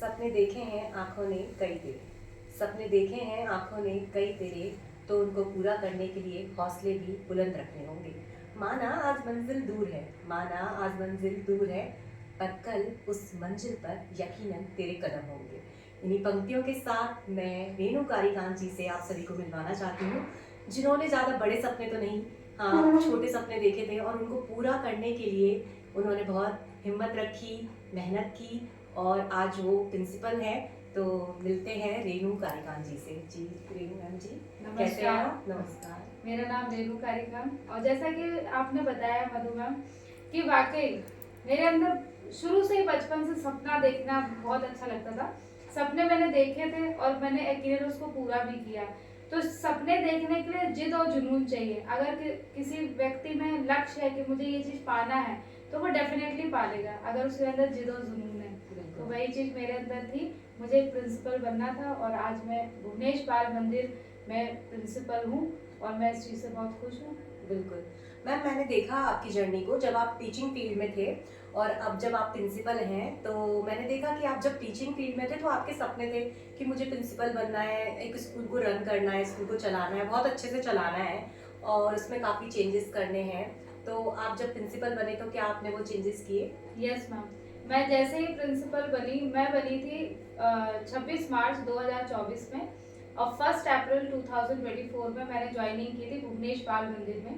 सपने देखे हैं आँखों ने कई तेरे, सपने देखे हैं आँखों ने कई तेरे, तो उनको पूरा करने के लिए हौसले भी बुलंद रखने होंगे। माना आज मंजिल दूर है, माना आज मंजिल दूर है, पर कल उस मंजिल पर यकीनन तेरे कदम होंगे। इन्हीं पंक्तियों के साथ मैं रेणु कारीकांत जी से आप सभी को मिलवाना चाहती हूँ, जिन्होंने ज़्यादा बड़े सपने तो नहीं, हाँ, छोटे सपने देखे थे और उनको पूरा करने के लिए उन्होंने बहुत हिम्मत रखी, मेहनत की और आज वो प्रिंसिपल हैं। तो मिलते हैं रेणु कारीकांत जी से। जी रेणु मैम जी, कैसे हैं आप? नमस्कार। मेरा नाम रेणु कारीकाम और जैसा कि आपने बताया मधु मैम कि वाकई मेरे अंदर शुरू से ही बचपन से सपना देखना बहुत अच्छा लगता था। सपने मैंने देखे थे और मैंने यकीनन उसको पूरा भी किया। तो सपने देखने के लिए जिद और जुनून चाहिए। अगर किसी व्यक्ति में लक्ष्य है कि मुझे ये चीज़ पाना है तो वो डेफिनेटली पा लेगा, अगर उसके अंदर जिद और जुनून है। तो वही चीज़ मेरे अंदर थी। मुझे एक प्रिंसिपल बनना था और आज मैं भुवनेश बाल मंदिर में प्रिंसिपल हूँ और मैं इस चीज़ से बहुत खुश हूँ। बिल्कुल मैम, मैंने देखा आपकी जर्नी को जब आप टीचिंग फील्ड में थे और अब जब आप प्रिंसिपल हैं, तो मैंने देखा कि आप जब टीचिंग फील्ड में थे तो आपके सपने थे कि मुझे प्रिंसिपल बनना है, एक स्कूल को रन करना है, स्कूल को चलाना है, बहुत अच्छे से चलाना है और उसमें काफ़ी चेंजेस करने हैं। तो आप जब प्रिंसिपल बने तो क्या आपने वो चेंजेस किए? यस मैम, मैं जैसे ही प्रिंसिपल बनी, मैं बनी थी 26 मार्च 2024 में और 1 अप्रैल 2024 में मैंने ज्वाइनिंग की थी भुवनेश बाल मंदिर में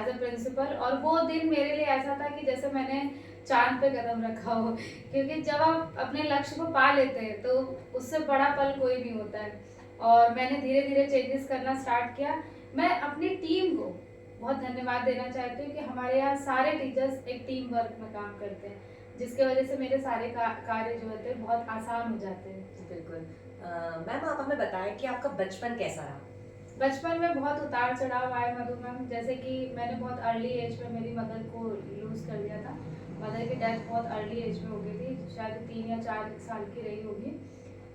एज अ प्रिंसिपल। और वो दिन मेरे लिए ऐसा था कि जैसे मैंने चांद पे कदम रखा हो, क्योंकि जब आप अपने लक्ष्य को पा लेते हैं तो उससे बड़ा पल कोई नहीं होता है। और मैंने धीरे धीरे चेंजेस करना स्टार्ट किया। मैं अपनी टीम को बहुत धन्यवाद देना चाहती हूँ कि हमारे यहाँ सारे टीचर्स एक टीम वर्क में काम करते हैं, जिसके वजह से मेरे सारे कार्य जो होते हैं बहुत आसान हो जाते हैं। बिल्कुल। मैम आप हमें बताएं कि आपका बचपन कैसा रहा? बचपन में बहुत उतार चढ़ाव आए मधु मैम, जैसे कि मैंने बहुत अर्ली एज में मेरी मदर को लूज़ कर दिया था। मदर की डेथ बहुत अर्ली एज में हो गई थी, शायद 3 या 4 साल की रही होगी।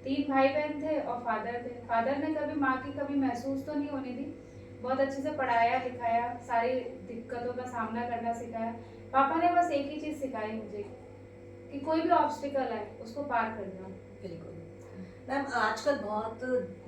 3 भाई बहन थे और फादर थे। फादर ने कभी माँ की कमी महसूस तो नहीं होने दी, बहुत अच्छे से पढ़ाया लिखाया, सारी दिक्कतों का सामना करना सिखाया। पापा ने बस एक ही चीज़ सिखाई मुझे कि कोई भी ऑब्स्टिकल है उसको पार करना। बिल्कुल। मैम आजकल बहुत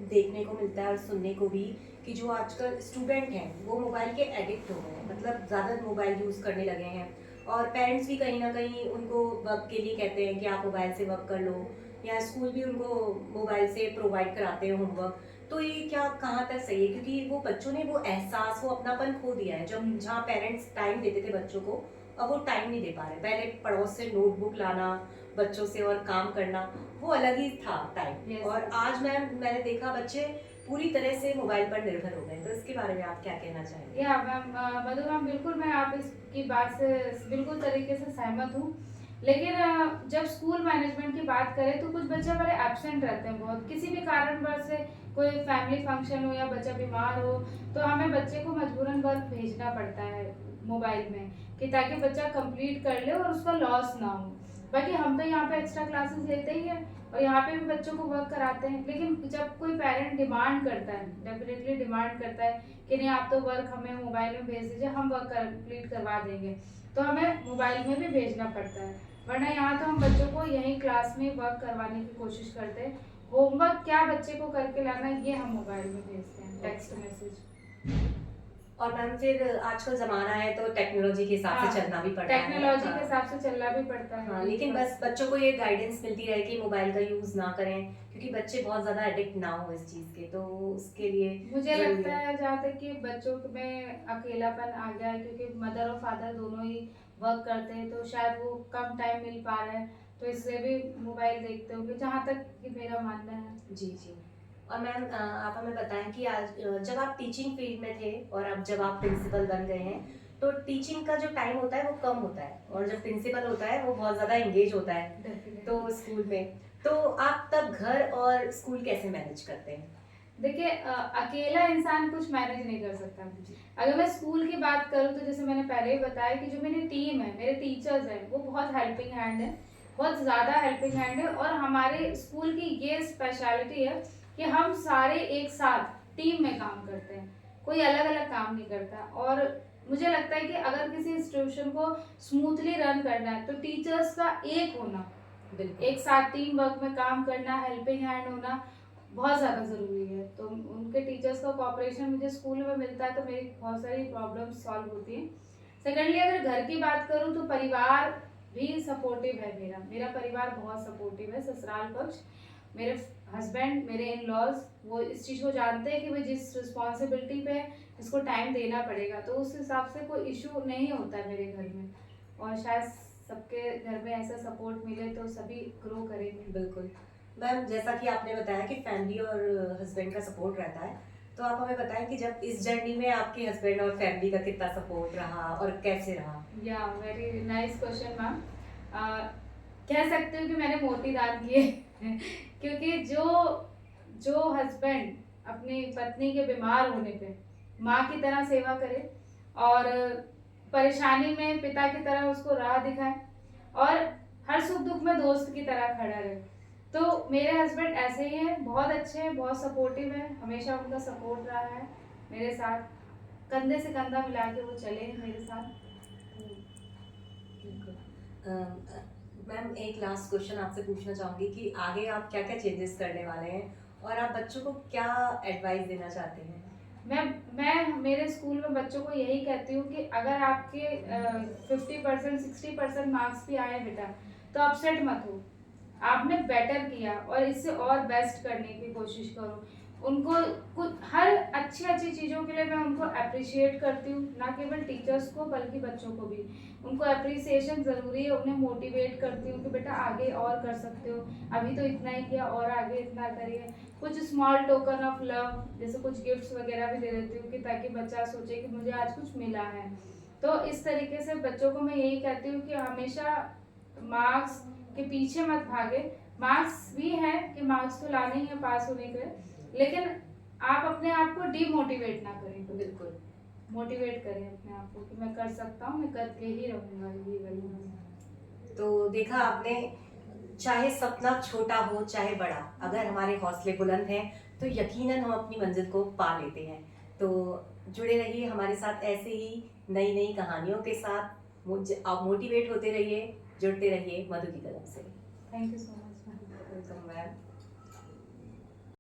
देखने को मिलता है और सुनने को भी कि जो आजकल स्टूडेंट हैं वो मोबाइल के एडिक्ट हो गए हैं, मतलब ज़्यादा मोबाइल यूज़ करने लगे हैं और पेरेंट्स भी कहीं ना कहीं उनको वर्क के लिए कहते हैं कि आप मोबाइल से वर्क कर लो, या स्कूल भी उनको मोबाइल से प्रोवाइड कराते हैं होमवर्क। तो ये क्या कहाँ तक सही है, क्योंकि वो बच्चों ने वो एहसास, वो अपनापन खो दिया है। जब जहाँ पेरेंट्स टाइम देते थे बच्चों को, अब वो टाइम नहीं दे पा रहे। पहले पड़ोस से नोटबुक लाना बच्चों से और काम करना, वो अलग ही था टाइम। Yes. और आज मैंने देखा बच्चे पूरी तरह से मोबाइल पर निर्भर हो गए। तो इसके बारे में आप क्या कहना चाहेंगे? या मैम, मधु मैम, बिल्कुल मैं आप इसकी बात से बिल्कुल तरीके से सहमत हूँ। लेकिन जब स्कूल मैनेजमेंट की बात करें तो कुछ बच्चे बड़े एब्सेंट रहते हैं बहुत, किसी भी कारणवश से, कोई फैमिली फंक्शन हो या बच्चा बीमार हो, तो हमें बच्चे को मजबूरन वर्क भेजना पड़ता है मोबाइल में, कि ताकि बच्चा कंप्लीट कर ले और उसका लॉस ना हो। बाकी हम तो यहाँ पे एक्स्ट्रा क्लासेस लेते ही हैं और यहाँ पे भी बच्चों को वर्क कराते हैं। लेकिन जब कोई पेरेंट डिमांड करता है, डेफिनेटली डिमांड करता है कि नहीं आप तो वर्क हमें मोबाइल में भेज दीजिए, हम वर्क कंप्लीट करवा देंगे, तो हमें मोबाइल में भी भेजना पड़ता है। वरना यहाँ तो हम बच्चों को यहीं क्लास में वर्क करवाने की कोशिश करते हैं। होमवर्क क्या बच्चे को करके लाना है ये हम मोबाइल में भेजते हैं, टेक्स्ट मैसेज। और मैम फिर आजकल जमाना है तो टेक्नोलॉजी के हिसाब से चलना भी पड़ता है। टेक्नोलॉजी हाँ, के हिसाब से चलना भी पड़ता है। हाँ, लेकिन बस बच्चों को ये गाइडेंस मिलती रहे कि मोबाइल का यूज ना करें, क्योंकि बच्चे बहुत ज्यादा एडिक्ट ना हो इस चीज के, तो उसके लिए मुझे जरूरी लगता है। है जहाँ तक कि बच्चों में अकेलापन आ गया है, क्योंकि मदर और फादर दोनों ही वर्क करते हैं, तो शायद वो कम टाइम मिल पा रहा है, तो इसलिए भी मोबाइल देखते होंगे, जहाँ तक कि मेरा मानना है। जी जी। और मैम आप हमें बताएं कि आज जब आप टीचिंग फील्ड में थे और अब जब आप प्रिंसिपल बन गए हैं, तो टीचिंग का जो टाइम होता है वो कम होता है और जब प्रिंसिपल होता है वो बहुत ज़्यादा एंगेज होता है तो स्कूल में। तो आप तब घर और स्कूल कैसे मैनेज करते हैं? देखिए, अकेला इंसान कुछ मैनेज नहीं कर सकता। अगर मैं स्कूल की बात करूँ तो जैसे मैंने पहले ही बताया कि जो मेरी टीम है, मेरे टीचर्स हैं, वो बहुत हेल्पिंग हैंड है, बहुत ज़्यादा हेल्पिंग हैंड है। और हमारे स्कूल की ये स्पेशलिटी है कि हम सारे एक साथ टीम में काम करते हैं, कोई अलग अलग काम नहीं करता। और मुझे लगता है कि अगर किसी इंस्टीट्यूशन को स्मूथली रन करना है तो टीचर्स का एक होना बिल्कुल। एक साथ टीम वर्क में काम करना, हेल्पिंग हैंड होना बहुत ज़्यादा ज़रूरी है। तो उनके टीचर्स का कोऑपरेशन मुझे स्कूल में मिलता है तो मेरी बहुत सारी प्रॉब्लम्स सॉल्व होती हैं। सेकेंडली अगर घर की बात करूँ तो परिवार भी सपोर्टिव है मेरा। मेरा परिवार बहुत सपोर्टिव है, ससुराल पक्ष। मेरे हस्बैंड, मेरे इन लॉज वो इस चीज़ को जानते हैं कि भाई जिस रिस्पॉन्सिबिलिटी पे इसको टाइम देना पड़ेगा, तो उस हिसाब से कोई इशू नहीं होता है मेरे घर में। और शायद सबके घर में ऐसा सपोर्ट मिले तो सभी ग्रो करेंगे। बिल्कुल। मैम, जैसा कि आपने बताया कि फैमिली और हस्बैंड का सपोर्ट रहता है, तो आप हमें बताएं कि जब इस जर्नी में आपके हस्बैंड और फैमिली का कितना सपोर्ट रहा और कैसे रहा? या वेरी नाइस क्वेश्चन मैम। कह सकते हो कि मैंने मोती दान किए क्योंकि जो जो हस्बैंड अपनी पत्नी के बीमार होने पे माँ की तरह सेवा करे और परेशानी में पिता की तरह उसको राह दिखाए और हर सुख दुख में दोस्त की तरह खड़ा रहे, तो मेरे हस्बैंड ऐसे ही हैं, बहुत अच्छे हैं, बहुत सपोर्टिव हैं। हमेशा उनका सपोर्ट रहा है मेरे साथ, कंधे से कंधा मिला के वो चले हैं मेरे साथ। बिल्कुल। मैम, एक लास्ट क्वेश्चन आपसे पूछना चाहूँगी कि आगे आप क्या-क्या चेंजेस करने वाले हैं और आप बच्चों को क्या एडवाइस देना चाहते हैं? मैं मेरे स्कूल में बच्चों को यही कहती हूँ कि अगर आपके 50% 60% मार्क्स भी आए बेटा, तो अपसेट मत हो। आपने बेटर किया और इससे और बेस्ट करने की कोशिश करो। उनको कुछ हर अच्छी अच्छी चीज़ों के लिए मैं उनको अप्रिशिएट करती हूँ, ना केवल टीचर्स को बल्कि बच्चों को भी। उनको अप्रिसिएशन ज़रूरी है, उन्हें मोटिवेट करती हूँ कि बेटा आगे और कर सकते हो, अभी तो इतना ही किया और आगे इतना करिए। कुछ स्मॉल टोकन ऑफ लव जैसे कुछ गिफ्ट्स वगैरह भी दे देती हूँ कि ताकि बच्चा सोचे कि मुझे आज कुछ मिला है। तो इस तरीके से बच्चों को मैं यही कहती हूँ कि हमेशा मार्क्स के पीछे मत भागे। मार्क्स भी है कि मार्क्स तो लाने ही है पास होने के लिए, लेकिन आप अपने आप को डीमोटिवेट ना करें, बिल्कुल। मोटिवेट करें अपने आप को कि मैं कर सकता हूँ, मैं करके ही रहूँगा, ये वाली। तो देखा आपने, चाहे सपना छोटा हो चाहे बड़ा, अगर हमारे हौसले बुलंद हैं तो यकीनन हम अपनी मंजिल को पा लेते हैं। तो जुड़े रहिए हमारे साथ ऐसे ही नई नई कहानियों के साथ। आप मोटिवेट होते रहिए, जुड़ते रहिए मधु की कलम से। Thank you so much. Welcome ma'am.